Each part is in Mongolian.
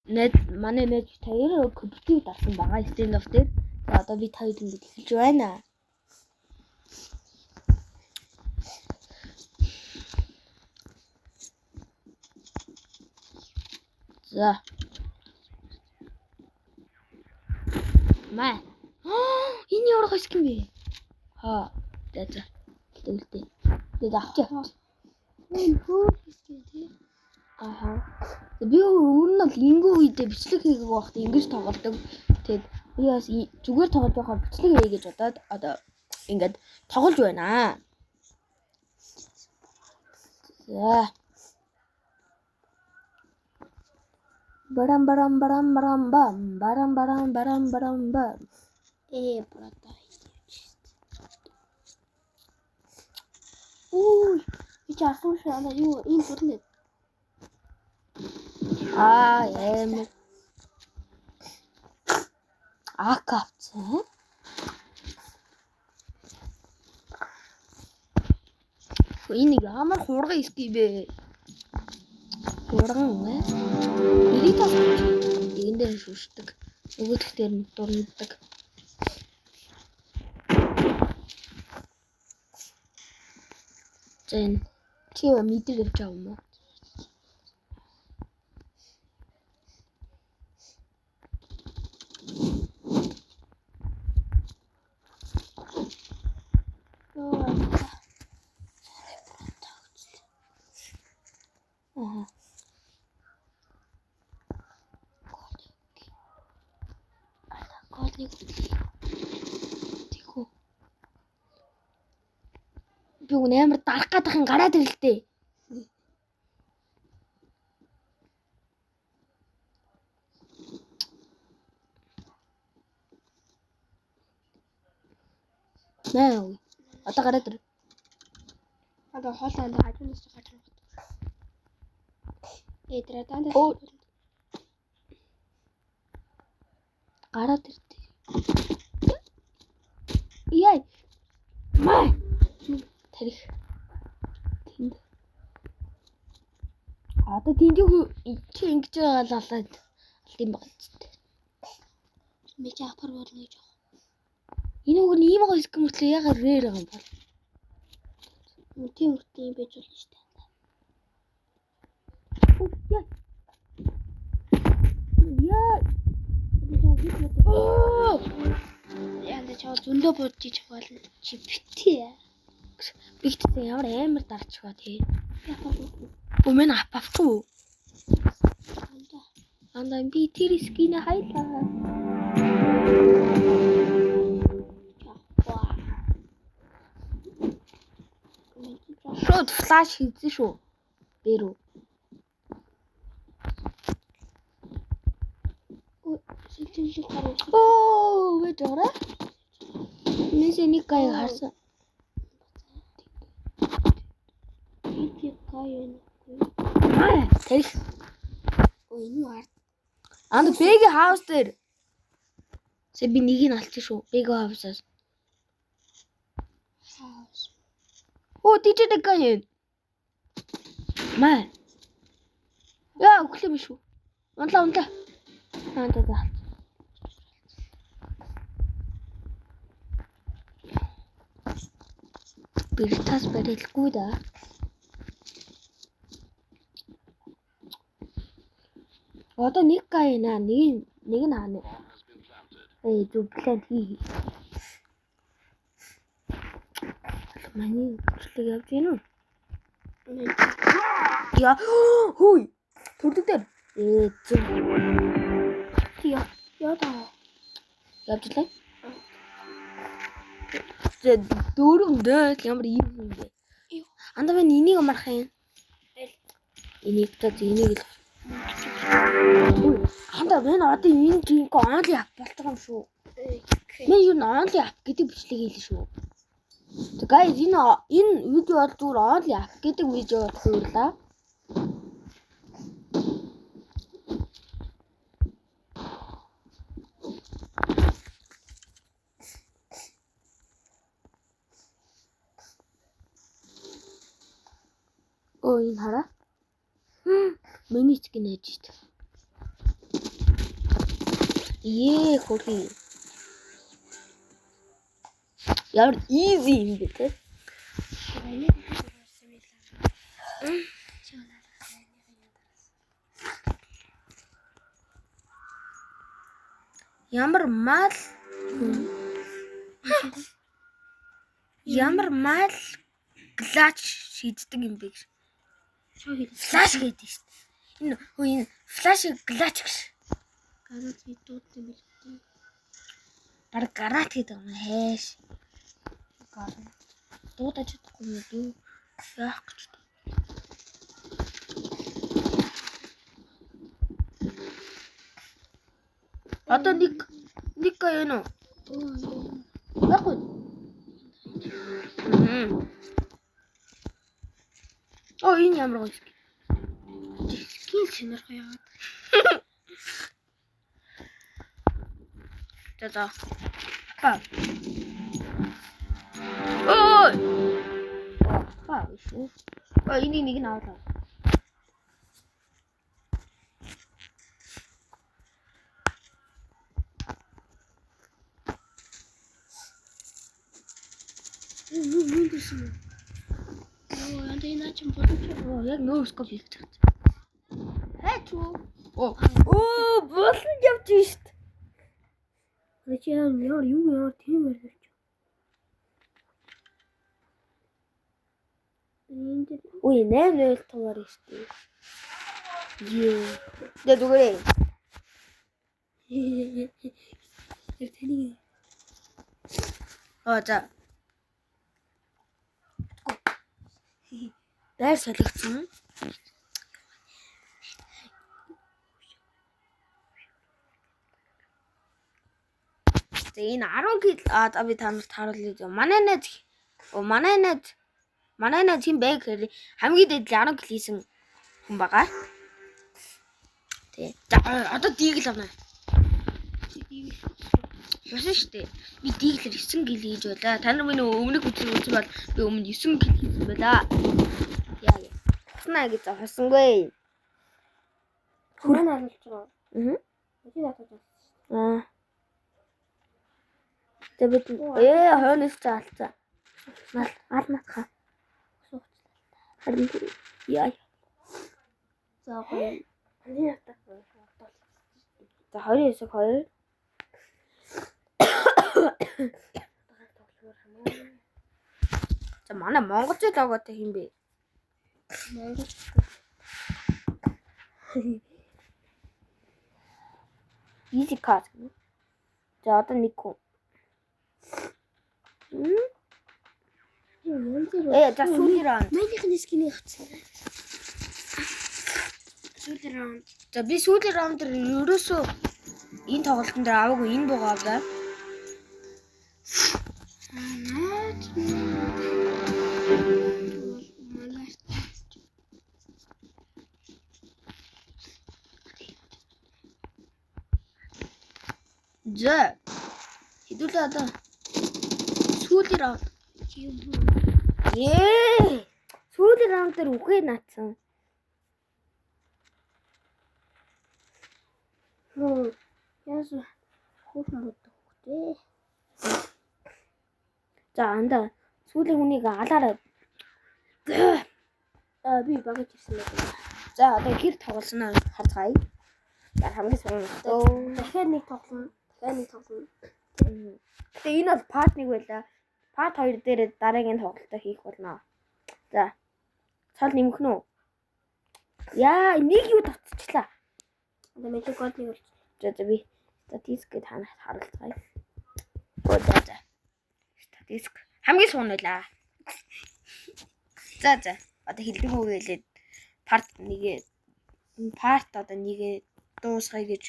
манай найз хоёр компьютер дарсан байгаа stand off дээр. За одоо би хоёр ингэж хэлж байна. За. Маа. Энэ ямар хоск юм бэ? За. Тэгвэл авчаа. Энэ хөө хийх тий. Би өөрн нь лингүү үедээ бичлэг хийгээг байхад ингэж тоглодог. Тэгээд би бас зүгээр тоглож байхад бичлэг хийе гэж бодоод одоо ингэж тоглож байна. За. Барам бам. Брата. Би чарсууш ана юу ийм бүрнэ. Акавцсан. Энэ ямар хурган иски бэ? Хурган вэ? Иритас эндээ шүшдэг. Нөгөөдгтэр нь дурндаг. Зэн чи мэдэр явж байгаа юм уу? Би амар дарах гадахын гараад ирэлтэй. Наа. Одоо гараад ир. Одоо хоолойнд хажуунаас гарч ирэх. Эдрэтанд гараад иртээ. Яй. Маа. Тарих. Тэнд. Одоо тэндэг чи ингэж байгаа л алаад алт юм байна ч гэдэг. Би ч апар болно гэж байна. Энэ үг нь ийм гоё хэсэг мөртлөө ягаад рээр байгаа юм бол? Тийм үртэй юм байж болно шүү дээ. Яа чаа зөндөө бодчих болно. Чи битээ. Битээ ямар амар дарчих ба тий. Өмнө апавчуу. Анда би тэр скинэ хайлаа. Шууд флаш хийсэн шүү. Бэрүү. Гэж ороо. Нэг гай харсан. Тэрх. Энэ ард. Анд бэг хаус дээр. Би нэгийг алчих шүү. Бэг хаусаас. Хаус. Тийчдэг гай. Маа. Яа, өглөө биш үү? Унлаа. За. Бэртас барилгүй да. Одоо нэг гай наа, нэг нь хаана. Зүглэн хий. Мани чөлөө явж гинэ үү? Яа, хүй. Төрдөг дээр. Яа та. Явжлаа. Дөрөвдөө ямар юм бэ? Анда байна энийг амарх юм. Энийг л. Анда байна одоо энэ жинк онли ап болтгоо юм шүү. Мен юу онли ап гэдэг бичлэг хийлээ шүү. Guys энэ видео бол зүгээр онли ап гэдэг видео боллоо. Энэ хараа. Миний скин ээж. Хөрхий. Ямар easy юм бэ те? Ямар мал глач шийддэг юм бэ гэж. Флаш гэдэг шүү дээ. Энэ флаш глач гэж. Гараад видеод юм билээ. Бараг гараад гэдэг юм хайш. Дуудаж чадахгүй юм дүү. Яах гэж. Одоо нэг юм уу? Баггүй. Энэ ямар гоё. Гин сонирхоо яваад. За. Ой. Шүү. Энийг нэг нь аваад. Мөндөөсөн. Яа, энэ ч бодож яг нөөсгөө хийх гэж. Хайчуу. Болсон явж шít. чи ямар тийм ярьж. Ой, 8-0 товар шít. Дэгэрээ. Тэр тэнийг. За. Байр солигдсон. Энэ 10 кг би танарт харуулъя. Манай найз хин бэ гэхээр хамгийн дээд 10 кг хийсэн хүн байгаа. Тий. За одоо диигл авна. Яасан штэ. Би дииглэр 9 кг хийж байлаа. Та нар миний өмнөх үзсэн бол би өмнө 9 кг хийсэн байлаа. Яа. Наа гэж хасангүй. Хүрэн харуулж байгаа. Чи татаж байна. Тэбэт хойноос цаалцаа. Алнатха. Харин яа. За гоё. За 29-2. За манай монголчууд логотой юм бэ? Монгол. Easy card. За одоо нэг хүн. За сүүлийн раунд. Манийхны скиний хацсан. Сүүлийн раунд. За би сүүлийн раунд дээр ерөөсөө энэ тоглолтын дээр аваагүй энэ буугаа авлаа. За. Хэдүүлээ одоо. Сүүлийн раунд. Сүүлийн раунд дээр үхээ наацсан. Яас хөөрхөн боддог хөөе. За анда сүүлийн хүнийг алаарай. Би багаж ирсэн байна. За одоо хэр тоглосноо харцгаая. За хамгийн сонирхолтой. Дахиад нэг тоглоно. Тэгээ энэ бол part 1 байлаа. Part 2 дээр дараагийн тоглолтоо хийх болно. За. Цол нэмэх нь үү? Яа, нэг юу татчихлаа. Одоо мэдлэг кодыг болчих. За би статистикэд харуулцгаая. За. Статистик хамгийн суун байлаа. За. Одоо хэлдэг үү гэлээд part 1-ээ одоо нэгээ дуусгая гэж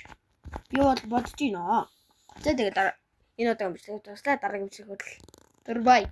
би бол бодож байна. За тэгээд энэ удаагийн бичлэг туслаа дараагийн бичлэг хүртэл. Бай.